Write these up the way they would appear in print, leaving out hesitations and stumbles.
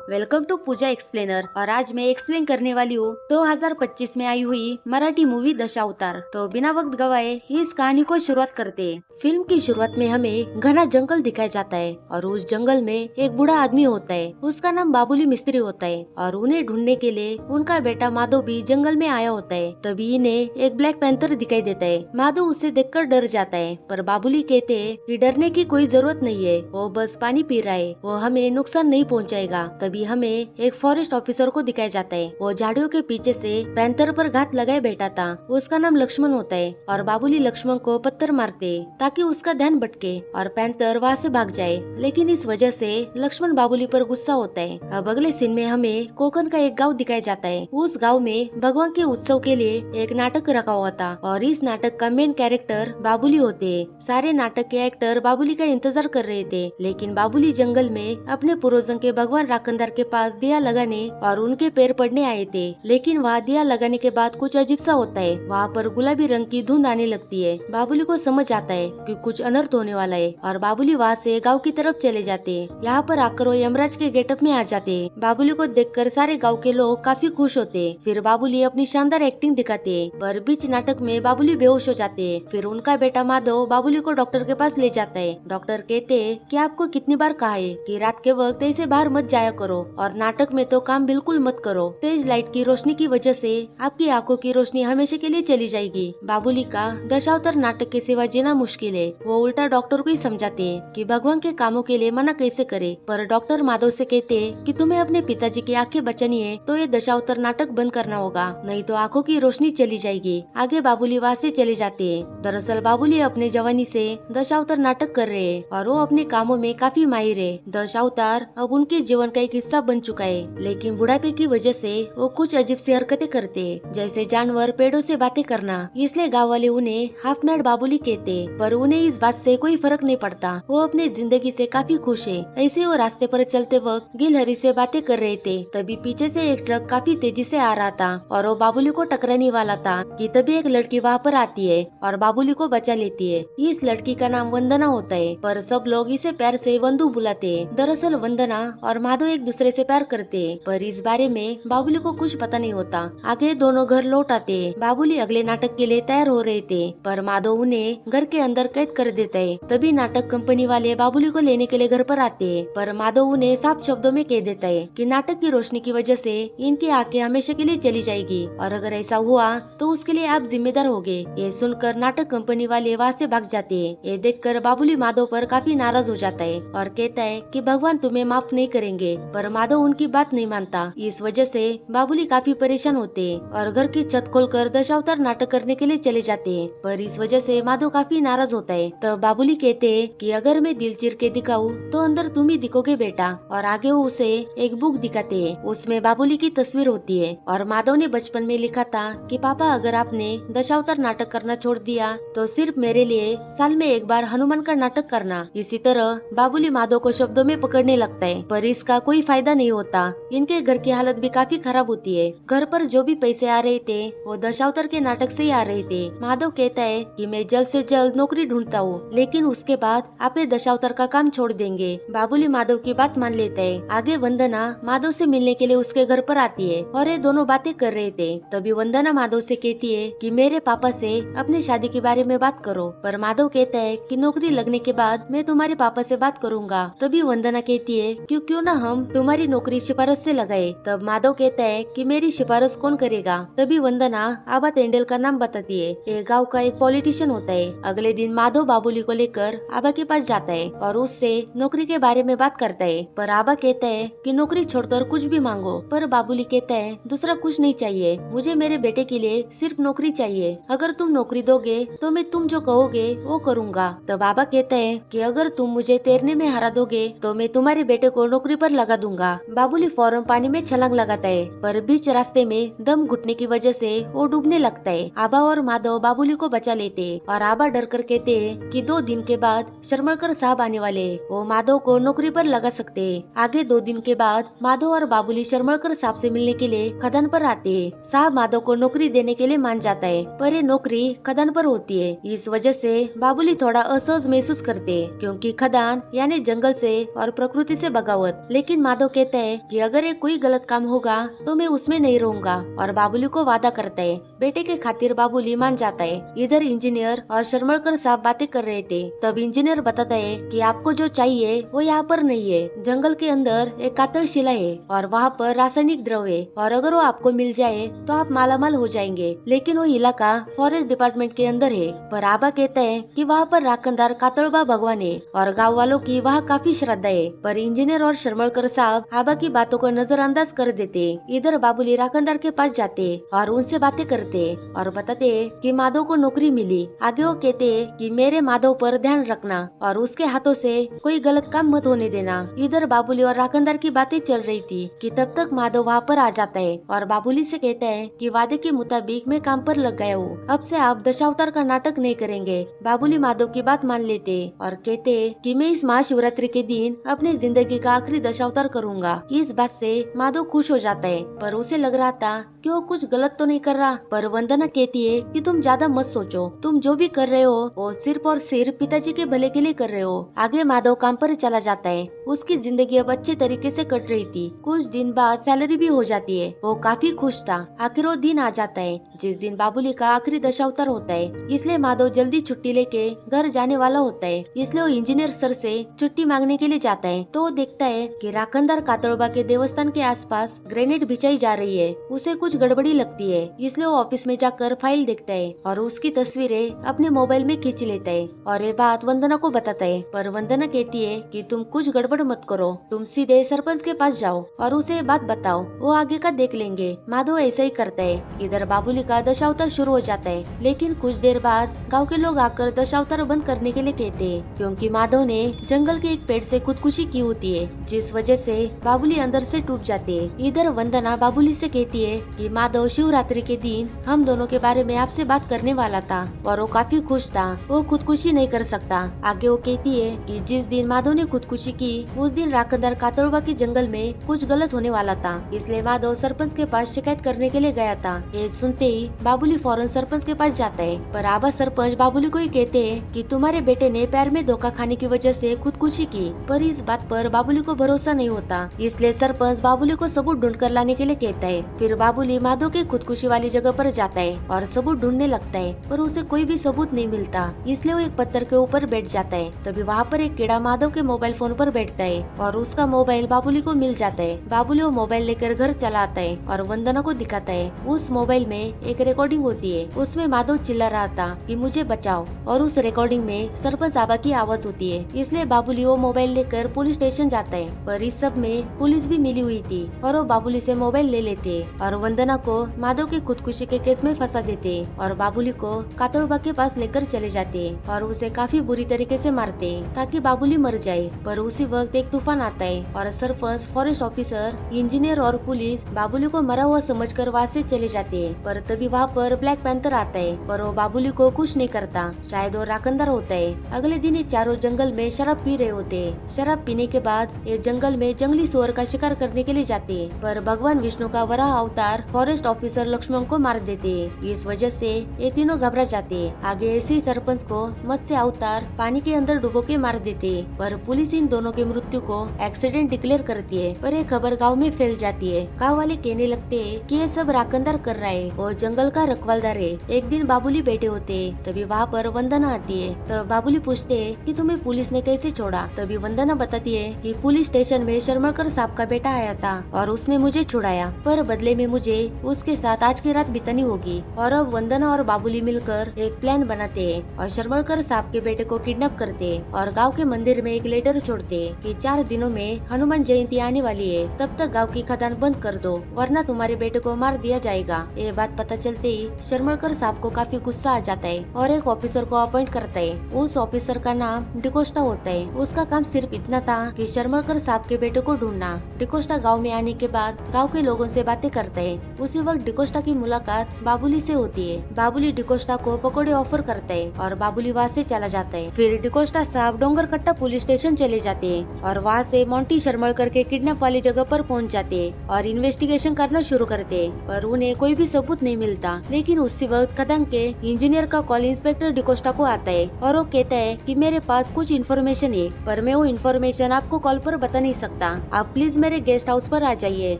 Welcome to Puja explainer. और आज मैं एक्सप्लेन करने वाली हूँ 2025 में आई हुई मराठी मूवी दशावतार। तो बिना वक्त गवाए इस कहानी को शुरुआत करते हैं। फिल्म की शुरुआत में हमें घना जंगल दिखाया जाता है और उस जंगल में एक बूढ़ा आदमी होता है। उसका नाम बाबुली मिस्त्री होता है और उन्हें ढूंढने के लिए उनका बेटा माधव भी जंगल में आया होता है। तभी इन्हें एक ब्लैक पैंथर दिखाई देता है। माधव उसे देखकर डर जाता है, पर बाबुली कहते हैं कि डरने की कोई जरूरत नहीं है, वो बस पानी पी रहा है, वो हमें नुकसान नहीं पहुँचाएगा। तभी हमें एक फॉरेस्ट ऑफिसर को दिखाया जाता है। वो झाड़ियों के पीछे से पैंथर पर घात लगाए बैठा था। उसका नाम लक्ष्मण होता है और बाबुली लक्ष्मण को पत्थर मारते ताकि उसका ध्यान भटके और पैंथर वहाँ से भाग जाए। लेकिन इस वजह से लक्ष्मण बाबुली पर गुस्सा होता है। अब अगले सीन में हमें कोकण का एक गाँव दिखाया जाता है। उस गाँव में भगवान के उत्सव के लिए एक नाटक रखा हुआ था और इस नाटक का मेन कैरेक्टर बाबुली होते। सारे नाटक के एक्टर बाबुली का इंतजार कर रहे थे, लेकिन बाबुली जंगल में अपने पूर्वजों के भगवान राखनदार के पास दिया लगाने और उनके पैर पड़ने आए थे। लेकिन वहाँ दिया लगाने के बाद कुछ अजीब सा होता है। वहाँ पर गुलाबी रंग की धुंध आने लगती है। बाबुली को समझ आता है कि कुछ अनर्थ होने वाला है और बाबुली वहाँ से गांव की तरफ चले जाते हैं। यहाँ पर आकर वो यमराज के गेटअप में आ जाते हैं। बाबुली को देखकर सारे गाँव के लोग काफी खुश होते हैं। फिर बाबुली अपनी शानदार एक्टिंग दिखाते हैं, पर बीच नाटक में बाबुली बेहोश हो जाते हैं। फिर उनका बेटा माधव बाबुली को डॉक्टर के पास ले जाता है। डॉक्टर कहते हैं कि आपको कितनी बार कहा है कि रात के वक्त ऐसे बाहर मत जाया करो और नाटक में तो काम बिल्कुल मत करो। तेज लाइट की रोशनी की वजह से आपकी आंखों की रोशनी हमेशा के लिए चली जाएगी। बाबुली का दशावतार नाटक के सिवा जीना मुश्किल है। वो उल्टा डॉक्टर को ही समझाते हैं कि भगवान के कामों के लिए मना कैसे करे। पर डॉक्टर माधव से कहते हैं कि तुम्हें अपने पिताजी की आंखें बचानी है तो ये दशावतार नाटक बंद करना होगा, नहीं तो आंखों की रोशनी चली जाएगी। आगे बाबुली वहाँ से चले जाते हैं। दरअसल बाबुली अपने जवानी से दशावतार नाटक कर रहे हैं और वो अपने कामों में काफी माहिर है। दशावतार अब उनके जीवन का एक हिस्सा बन चुका है, लेकिन बुढ़ापे की वजह से वो कुछ अजीब सी हरकतें करते हैं, जैसे जानवर पेड़ों से बातें करना। इसलिए गाँव वाले उन्हें हाफ मैड बाबुली कहते, पर उन्हें इस बात से कोई फर्क नहीं पड़ता। वो अपने जिंदगी से काफी खुश है। ऐसे वो रास्ते पर चलते वक्त गिलहरी से बातें कर रहे थे। तभी पीछे से एक ट्रक काफी तेजी से आ रहा था और वो बाबुली को टकराने वाला था कि तभी एक लड़की वहाँ पर आती है और बाबुली को बचा लेती है। इस लड़की का नाम वंदना होता है, पर सब लोग इसे प्यार से वंदू बुलाते हैं। दरअसल वंदना और माधव एक दूसरे से प्यार करते हैं, पर इस बारे में बाबुली को कुछ पता नहीं होता। आगे दोनों घर लौट आते हैं। बाबुली अगले नाटक के लिए तैयार हो रहे थे, पर माधव उन्हें घर के अंदर कैद कर देता है। तभी नाटक कंपनी वाले बाबुली को लेने के लिए घर पर आते हैं, पर माधव उन्हें साफ शब्दों में कह देता है कि नाटक की रोशनी की वजह से इनकी आंखें हमेशा के लिए चली जाएगी और अगर ऐसा हुआ तो उसके लिए आप जिम्मेदार होगे। ये सुनकर नाटक कंपनी वाले वहाँ से भाग जाते हैं। ये देखकर बाबुली माधव पर काफी नाराज हो जाता है और कहता है कि भगवान तुम्हें माफ नहीं करेंगे, पर माधव उनकी बात नहीं मानता। इस वजह से बाबुली काफी परेशान होते हैं और घर की छत खोलकर दशावतार नाटक करने के लिए चले जाते हैं, पर इस वजह से माधव काफी नाराज होता है। तब बाबुली कहते हैं कि अगर मैं दिल चीर के दिखाऊं तो अंदर तुम ही दिखोगे बेटा, और आगे वो उसे एक बुक दिखाते हैं। उसमें बाबुली की तस्वीर होती है और माधव ने बचपन में लिखा था कि पापा अगर आपने दशावतार नाटक करना छोड़ दिया तो सिर्फ मेरे लिए साल में एक बार हनुमान का नाटक करना। इसी तरह बाबुली माधव को शब्दों में पकड़ने लगता है, पर इसका कोई फायदा नहीं होता। इनके घर की हालत भी काफी खराब होती है। घर पर जो भी पैसे आ रहे थे वो दशावतार के नाटक से ही आ रहे थे। माधव कहता है कि मैं जल्द से जल्द नौकरी ढूंढता हूँ, लेकिन उसके बाद आप दशावतार का काम छोड़ देंगे। बाबुली माधव की बात मान लेता है। आगे वंदना माधव से मिलने के लिए उसके घर पर आती है और ये दोनों बातें कर रहे थे। तभी वंदना माधव से कहती है कि मेरे पापा से अपनी शादी के बारे में बात करो, पर माधव कहता है कि नौकरी लगने के बाद मैं तुम्हारे पापा से बात करूंगा। तभी वंदना कहती है कि क्यों ना हम तुम्हारी नौकरी सिफारिश से लगाए। तब माधव कहता है कि मेरी सिफारिश कौन करेगा। तभी वंदना आबा तेंडुल का नाम बताती है। ये गाँव का एक पॉलिटिशियन होता है। अगले दिन माधव बाबुली को लेकर आबा के पास जाता है और उससे नौकरी के बारे में बात करता है, पर आबा कहता है कि नौकरी छोड़कर कुछ भी मांगो। पर बाबुली कहता है दूसरा कुछ नहीं चाहिए, मुझे मेरे बेटे के लिए सिर्फ नौकरी चाहिए। अगर तुम नौकरी दोगे तो मैं तुम जो कहोगे वो करूँगा। तब आबा कहता है कि अगर तुम मुझे तैरने में हरा दोगे तो मैं तुम्हारे बेटे को नौकरी पर लगा दूंगा। बाबुली फौरन पानी में छलांग लगाता है, पर बीच रास्ते में दम घुटने की वजह से वो डूबने लगता है। आबा और माधव बाबुली को बचा लेते हैं और आबा डर कर कहते हैं कि 2 दिन के बाद शर्मलकर साहब आने वाले हैं, वो माधव को नौकरी पर लगा सकते हैं। आगे 2 दिन के बाद माधव और बाबुली शर्मलकर साहब से मिलने के लिए खदान पर आते हैं। साहब माधव को नौकरी देने के लिए मान जाता है, पर ये नौकरी खदान पर होती है। इस वजह से बाबुली थोड़ा असहज महसूस करते हैं, क्योंकि खदान यानी जंगल से और प्रकृति से बगावत। लेकिन माधव कहता है कि अगर ये कोई गलत काम होगा तो मैं उसमें नहीं रहूंगा, और बाबुली को वादा करता है। बेटे के खातिर बाबुली मान जाता है। इधर इंजीनियर और शर्मलकर साहब बातें कर रहे थे। तब इंजीनियर बताता है कि आपको जो चाहिए वो यहाँ पर नहीं है। जंगल के अंदर एक कातर शिला है और वहाँ पर रासायनिक द्रव है, और अगर वो आपको मिल जाए तो आप मालामाल हो जाएंगे। लेकिन वो इलाका फॉरेस्ट डिपार्टमेंट के अंदर है। पर आबा कहता है कि वहाँ पर राखनदार कातड़बा भगवान है और गाँव वालों की वहाँ काफी श्रद्धा है। पर इंजीनियर और शर्मलकर साहब आबा की बातों को नजरअंदाज कर देते। इधर बाबुली राखनदार के पास जाते और उनसे बातें करते और बताते कि माधव को नौकरी मिली। आगे वो कहते कि मेरे माधव पर ध्यान रखना और उसके हाथों से कोई गलत काम मत होने देना। इधर बाबुली और राखनदार की बातें चल रही थी कि तब तक माधव वहाँ पर आ जाता है और बाबुली से कहता है कि वादे के मुताबिक मैं काम पर लग गया हूँ, अब से आप दशावतार का नाटक नहीं करेंगे। बाबुली माधव की बात मान लेते और कहते कि मैं इस महाशिवरात्रि के दिन अपनी जिंदगी का आखिरी दशावतार करूंगा। इस बात से माधव खुश हो जाता है, पर उसे लग रहा था कि वो कुछ गलत तो नहीं कर रहा। पर वंदना कहती है कि तुम ज्यादा मत सोचो, तुम जो भी कर रहे हो वो सिर्फ और सिर्फ पिताजी के भले के लिए कर रहे हो। आगे माधव काम पर चला जाता है। उसकी जिंदगी अब अच्छे तरीके से कट रही थी। कुछ दिन बाद सैलरी भी हो जाती है। वो काफी खुश था। आखिर वो दिन आ जाता है जिस दिन बाबुली का आखिरी दशावतार होता है। इसलिए माधव जल्दी छुट्टी लेके घर जाने वाला होता है। इसलिए वो इंजीनियर सर से छुट्टी मांगने के लिए जाता है तो वो देखता है कि राखनदार कातड़बा के देवस्थान के आसपास ग्रेनेड बिछाई जा रही है। उसे कुछ गड़बड़ी लगती है, इसलिए वो ऑफिस में जाकर फाइल देखता है और उसकी तस्वीरें अपने मोबाइल में खींच लेता है और ये बात वंदना को बताता है। पर वंदना कहती है कि तुम कुछ गड़बड़ मत करो, तुम सीधे सरपंच के पास जाओ और उसे बात बताओ, वो आगे का देख लेंगे। माधव ऐसा ही करता है। इधर बाबुली का दशावतार शुरू हो जाता है, लेकिन कुछ देर बाद गाँव के लोग आकर दशावतार बंद करने के लिए कहते हैं, क्योंकि माधव ने जंगल के एक पेड़ से खुदकुशी की होती है, जिस वजह से बाबुली अंदर से टूट जाती है। इधर वंदना बाबुली से कहती है कि माधव शिवरात्रि के दिन हम दोनों के बारे में आपसे बात करने वाला था और वो काफी खुश था। वो खुदकुशी नहीं कर सकता। आगे वो कहती है कि जिस दिन माधव ने खुदकुशी की उस दिन राखनदार कातड़बा के जंगल में कुछ गलत होने वाला था, इसलिए माधव सरपंच के पास शिकायत करने के लिए गया था। ये सुनते ही बाबुली फौरन सरपंच के पास जाता है, पर आबा सरपंच बाबुली को ही कहते हैं कि तुम्हारे बेटे ने पैर में धोखा खाने की वजह से खुदकुशी की। पर इस बात पर बाबुली को भरोसा नहीं होता, इसलिए सरपंच बाबुली को सबूत ढूंढ कर लाने के लिए कहता है। फिर बाबुली माधव के खुदकुशी वाली जगह पर जाता है और सबूत ढूंढने लगता है, पर उसे कोई भी सबूत नहीं मिलता, इसलिए वो एक पत्थर के ऊपर बैठ जाता है। तभी वहाँ पर एक कीड़ा माधव के मोबाइल फोन पर बैठता है और उसका मोबाइल बाबुली को मिल जाता है। बाबुली वो मोबाइल लेकर घर चला आता है और वंदना को दिखाता है। उस मोबाइल में एक रिकॉर्डिंग होती है, उसमें माधव चिल्ला रहा था कि मुझे बचाओ, और उस रिकॉर्डिंग में सरपंच आबा की आवाज होती है। इसलिए बाबुली वो मोबाइल लेकर पुलिस स्टेशन जाता है, पर इस सब में पुलिस भी मिली हुई थी और वो बाबुली से मोबाइल ले लेते और वंदना को माधव की खुदकुशी के केस में फंसा देते और बाबुली को कातड़बा के पास लेकर चले जाते और उसे काफी बुरी तरीके से मारते ताकि बाबुली मर जाए। पर उसी वक्त एक तूफान आता है और सरपंच, फॉरेस्ट ऑफिसर, इंजीनियर और पुलिस बाबुली को मरा हुआ समझकर वहाँ से चले जाते हैं। पर तभी वहाँ पर ब्लैक पैंथर आता है, पर वो बाबुली को कुछ नहीं करता, शायद वो राखनदार होता है। अगले दिन ये चारों जंगल में शराब पी रहे होते हैं। शराब पीने के बाद ये जंगल में जंगली सुअर का शिकार करने के लिए जाते हैं, पर भगवान विष्णु का वराह अवतार फॉरेस्ट ऑफिसर लक्ष्मण को मार देते हैं। इस वजह से ये तीनों घबरा जाते हैं। आगे ऐसे ही सरपंच को मत्स्य अवतार पानी के अंदर डुबो के मार देते हैं, पर पुलिस इन दोनों की मृत्यु को एक्सीडेंट डिक्लेयर करती है। पर ये खबर गाँव में फैल जाती है। गाँव वाले कहने लगते हैं कि ये सब राखनदार कर रहा है और जंगल का रखवालदार है। एक दिन बाबुली बैठे होते हैं, तभी वहाँ पर वंदना आती है। तब बाबुली पूछते हैं कि तुम्हें पुलिस ने कैसे छोड़ा। तभी वंदना बताती है कि पुलिस स्टेशन में शर्मलकर साहब का बेटा आया था और उसने मुझे छुड़ाया, पर बदले में मुझे उसके साथ आज की रात बितानी होगी। और अब वंदना और बाबुली मिलकर एक प्लान बनाते हैं और शर्मलकर साहब के बेटे को किडनैप करते हैं और गांव के मंदिर में एक लेटर छोड़ते हैं कि 4 दिनों में हनुमान जयंती आने वाली है, तब तक गांव की खदान बंद कर दो वरना तुम्हारे बेटे को मार दिया जाएगा। ये बात पता चलते ही शर्मलकर साहब को काफी गुस्सा आ जाता है और एक ऑफिसर को अपॉइंट करता है। उस ऑफिसर का नाम डिकोस्टा होता है। उसका काम सिर्फ इतना था कि शर्मलकर साहब के बेटे को ढूंढना। डिकोस्टा गाँव में आने के बाद गाँव के लोगों से बातें करता है। उसी वक्त डिकोस्टा की मुलाकात बाबुली से होती है। बाबुली डिकोस्टा को पकौड़े ऑफर करता है और बाबुली वहाँ से चला जाता है। फिर डिकोस्टा साहब डोंगरकट्टा पुलिस स्टेशन चले जाते हैं और वहाँ से मोंटी शर्मलकर के किडनैप वाली जगह पर पहुँच जाते हैं और इन्वेस्टिगेशन करना शुरू करते हैं, पर उन्हें कोई भी सबूत नहीं मिलता। लेकिन उसी वक्त खदान के इंजीनियर का कॉल इंस्पेक्टर डिकोस्टा को आता है और वो कहता है कि मेरे पास कुछ इन्फॉर्मेशन है, पर मैं वो इन्फॉर्मेशन आपको कॉल पर बता नहीं सकता। आता, आप प्लीज मेरे गेस्ट हाउस पर आ जाइए,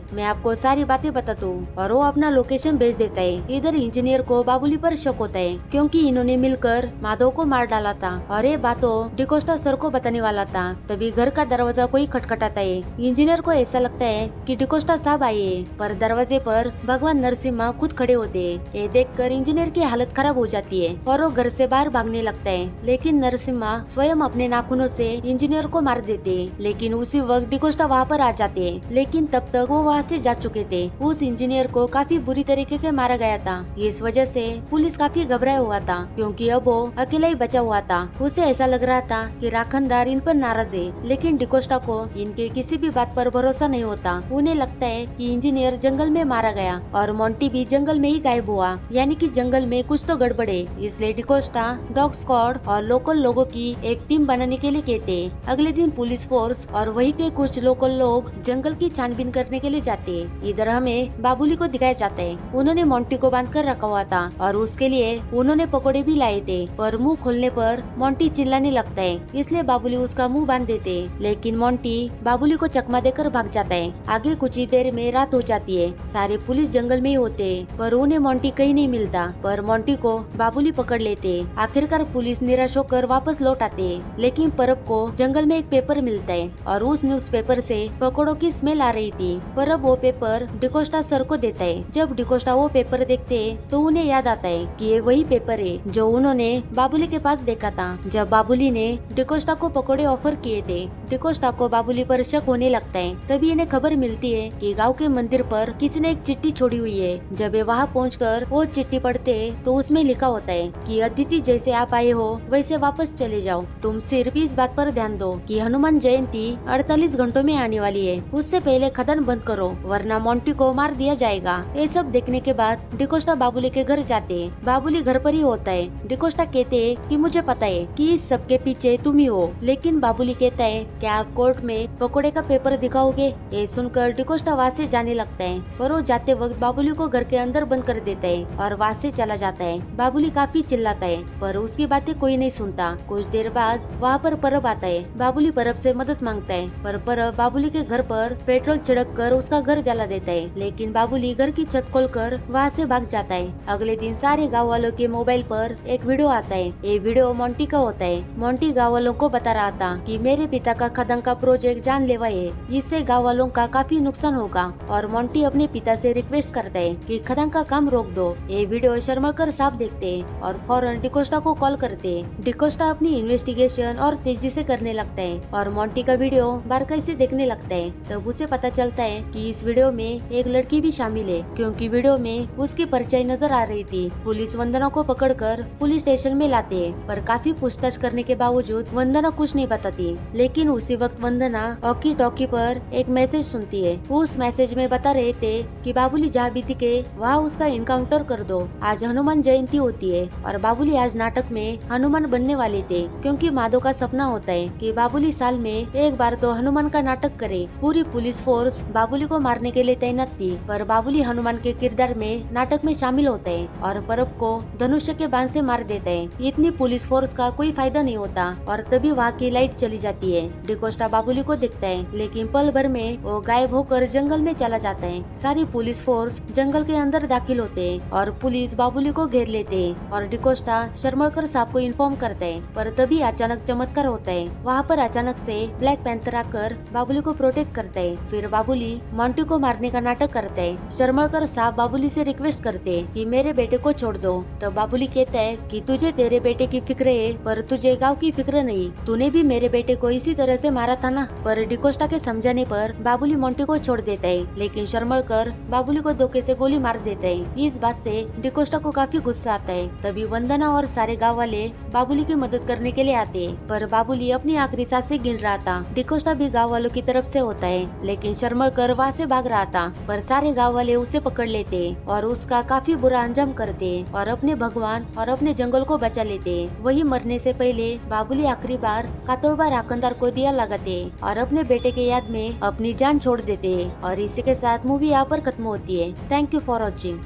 मैं आपको सारी बातें बता दूं। और वो अपना लोकेशन भेज देता है। इधर इंजीनियर को बाबुली पर शक होता है क्योंकि इन्होंने मिलकर माधव को मार डाला था और ये बातों डिकोस्टा सर को बताने वाला था। तभी घर का दरवाजा कोई खटखटाता है। इंजीनियर को ऐसा लगता है कि डिकोस्टा साहब आए हैं, पर दरवाजे पर भगवान नरसिम्हा खुद खड़े होते हैं। ये देखकर इंजीनियर की हालत खराब हो जाती है और वो घर से बाहर भागने लगता है, लेकिन नरसिम्हा स्वयं अपने नाखूनों से इंजीनियर को मार देते हैं। लेकिन उसी वक्त डिकोस्टा वहाँ पर आ जाते हैं, लेकिन तब तक वो वहाँ से जा चुके थे। उस इंजीनियर को काफी बुरी तरीके से मारा गया था। इस वजह से पुलिस काफी घबराया हुआ था क्योंकि अब वो अकेला ही बचा हुआ था। उसे ऐसा लग रहा था कि राखनदार इन पर नाराज है, लेकिन डिकोस्टा को इनके किसी भी बात पर भरोसा नहीं होता। उन्हें लगता है कि इंजीनियर जंगल में मारा गया और मोंटी भी जंगल में ही गायब हुआ, यानी कि जंगल में कुछ तो गड़बड़ है। इसलिए डिकोस्टा डॉग स्क्वाड और लोकल लोगों की एक टीम बनाने के लिए कहते हैं। अगले दिन पुलिस फोर्स और वही के कुछ लोकल लोग जंगल की छानबीन करने के लिए जाते हैं। इधर हमें बाबुली को दिखाया जाता है। उन्होंने मोंटी को बांध कर रखा हुआ था और उसके लिए उन्होंने पकौड़े भी लाए थे, पर मुंह खोलने पर मोंटी चिल्लाने लगता है, इसलिए बाबुली उसका मुंह बांध देते। लेकिन मोंटी बाबुली को चकमा देकर भाग जाता है। आगे कुछ ही देर में रात हो जाती है। सारे पुलिस जंगल में ही होते हैं, पर उन्हें मोंटी कहीं नहीं मिलता। पर मोंटी को बाबुली पकड़ लेते। आखिरकार पुलिस निराश होकर वापस लौट आते, लेकिन परब को जंगल में एक पेपर मिलता है और उस न्यूज़पेपर से पकौड़ों की स्मेल आ रही थी। परब वो पेपर डिकोस्टा सर को देता है। जब डिकोस्टा वो पेपर देखते हैं तो उन्हें याद आता है कि ये वही पेपर है जो उन्होंने बाबुली के पास देखा था जब बाबुली ने डिकोस्टा को पकौड़े ऑफर किए थे। डिकोस्टा को बाबुली पर शक होने लगता है। तभी इन्हें खबर मिलती है कि गांव के मंदिर पर किसी ने एक चिट्ठी छोड़ी हुई है। जब वे वहाँ पहुंचकर वो चिट्ठी पढ़ते तो उसमें लिखा होता है कि अदिति जैसे आप आए हो वैसे वापस चले जाओ। तुम सिर्फ इस बात पर ध्यान दो कि हनुमान जयंती 48 घंटों में आने वाली है। उससे पहले खदान बंद करो वरना मोंटी को मार दिया जाएगा। ये सब देखने के बाद डिकोस्टा बाबुली के घर जाते हैं। बाबुली घर पर ही होता है। डिकोस्टा कहते हैं कि मुझे पता है कि इस सब के पीछे तुम ही हो, लेकिन बाबुली कहता है क्या आप कोर्ट में पकोड़े का पेपर दिखाओगे। ये सुनकर डिकोस्टा वहाँ से जाने लगता है, पर वो जाते वक्त बाबुली को घर के अंदर बंद कर देता है और वहाँ से चला जाता है। बाबुली काफी चिल्लाता है, पर उसकी बातें कोई नहीं सुनता। कुछ देर बाद वहाँ पर परब आता है। बाबुली परब से मदद मांगता है, पर परब बाबुली के घर पर पेट्रोल छिड़क कर उसका घर जला देता है। लेकिन बाबुली घर की छत खोलकर वहाँ से भाग जाता है। अगले दिन सारे गाँव वालों के मोबाइल पर एक वीडियो आता है। ये वीडियो मोंटी का होता है। मोंटी गाँव वालों को बता रहा था कि मेरे पिता का खदान का प्रोजेक्ट जानलेवा है, इससे गाँव वालों का काफी नुकसान होगा। और मोंटी अपने पिता से रिक्वेस्ट करता है कि खदान का काम रोक दो। ये वीडियो शर्मलकर साहब देखते हैं और फौरन डिकोस्टा को कॉल करते हैं। डिकोस्टा अपनी इन्वेस्टिगेशन और तेजी से करने लगता है और मोंटी का वीडियो बारकाई से देखने लगता है। तब उसे पता चलता है कि इस वीडियो में एक लड़की भी शामिल है, क्योंकि वीडियो में उसकी परछाई नजर आ रही थी। पुलिस वंदना को पकड़कर पुलिस स्टेशन में लाते हैं, पर काफी पूछताछ करने के बावजूद वंदना कुछ नहीं बताती। लेकिन उसी वक्त वंदना वॉकी टॉकी पर एक मैसेज सुनती है। उस मैसेज में बता रहे थे कि बाबुली जहाँ भी दिखे वहाँ उसका इनकाउंटर कर दो। आज हनुमान जयंती होती है और बाबुली आज नाटक में हनुमान बनने वाले थे, क्योंकि माधव का सपना होता है कि बाबुली साल में एक बार तो हनुमान का नाटक करे। पूरी पुलिस फोर्स बाबुली को मारने के लिए तैनात थी, पर बाबुली हनुमान के किरदार में नाटक में शामिल होता है और परब को धनुष्य के बाण से मार देता है। इतनी पुलिस फोर्स का कोई फायदा नहीं होता और तभी वहाँ की लाइट चली जाती है। डिकोस्टा बाबुली को देखता है, लेकिन पल भर में वो गायब होकर जंगल में चला जाता है। सारी पुलिस फोर्स जंगल के अंदर दाखिल होते हैं और पुलिस बाबुली को घेर लेते हैं और डिकोस्टा शर्मलकर साहब को इन्फॉर्म करता है। पर तभी अचानक चमत्कार होता है। वहाँ पर अचानक से ब्लैक पैंथर आकर बाबुली को प्रोटेक्ट करता है। फिर बाबुली मोंटी को मारने का नाटक करता है। शर्मलकर साहब बाबुली से रिक्वेस्ट करते हैं कि मेरे बेटे को छोड़ दो। तो बाबुली कहता है कि तुझे तेरे बेटे की फिक्र है, पर तुझे गाँव की फिक्र नहीं। तूने भी मेरे बेटे को इसी तरह से मारा था ना। पर डिकोस्टा के समझाने पर बाबुली मोंटी को छोड़ देता है, लेकिन शर्मलकर बाबुली को धोखे से गोली मार देता है। इस बात से डिकोस्टा को काफी गुस्सा आता है। तभी वंदना और सारे गाँव वाले बाबुली की मदद करने के लिए आते हैं, पर बाबुली अपनी आखिरी सांसें गिन रहा था। डिकोस्टा भी गाँव वालों की तरफ से होता है, लेकिन शर्मलकर वहाँ से भाग रहा था। पर सारे गाँव वाले उसे पकड़ लेते और उसका काफी बुरा अंजाम करते और अपने भगवान और अपने जंगल को बचा लेते। वही मरने से पहले बाबुली आखिरी बार कातोड़बा राखनदार को दिया लगाते और अपने बेटे के याद में अपनी जान छोड़ देते। और इसी के साथ मूवी यहाँ पर खत्म होती है। Thank you for watching.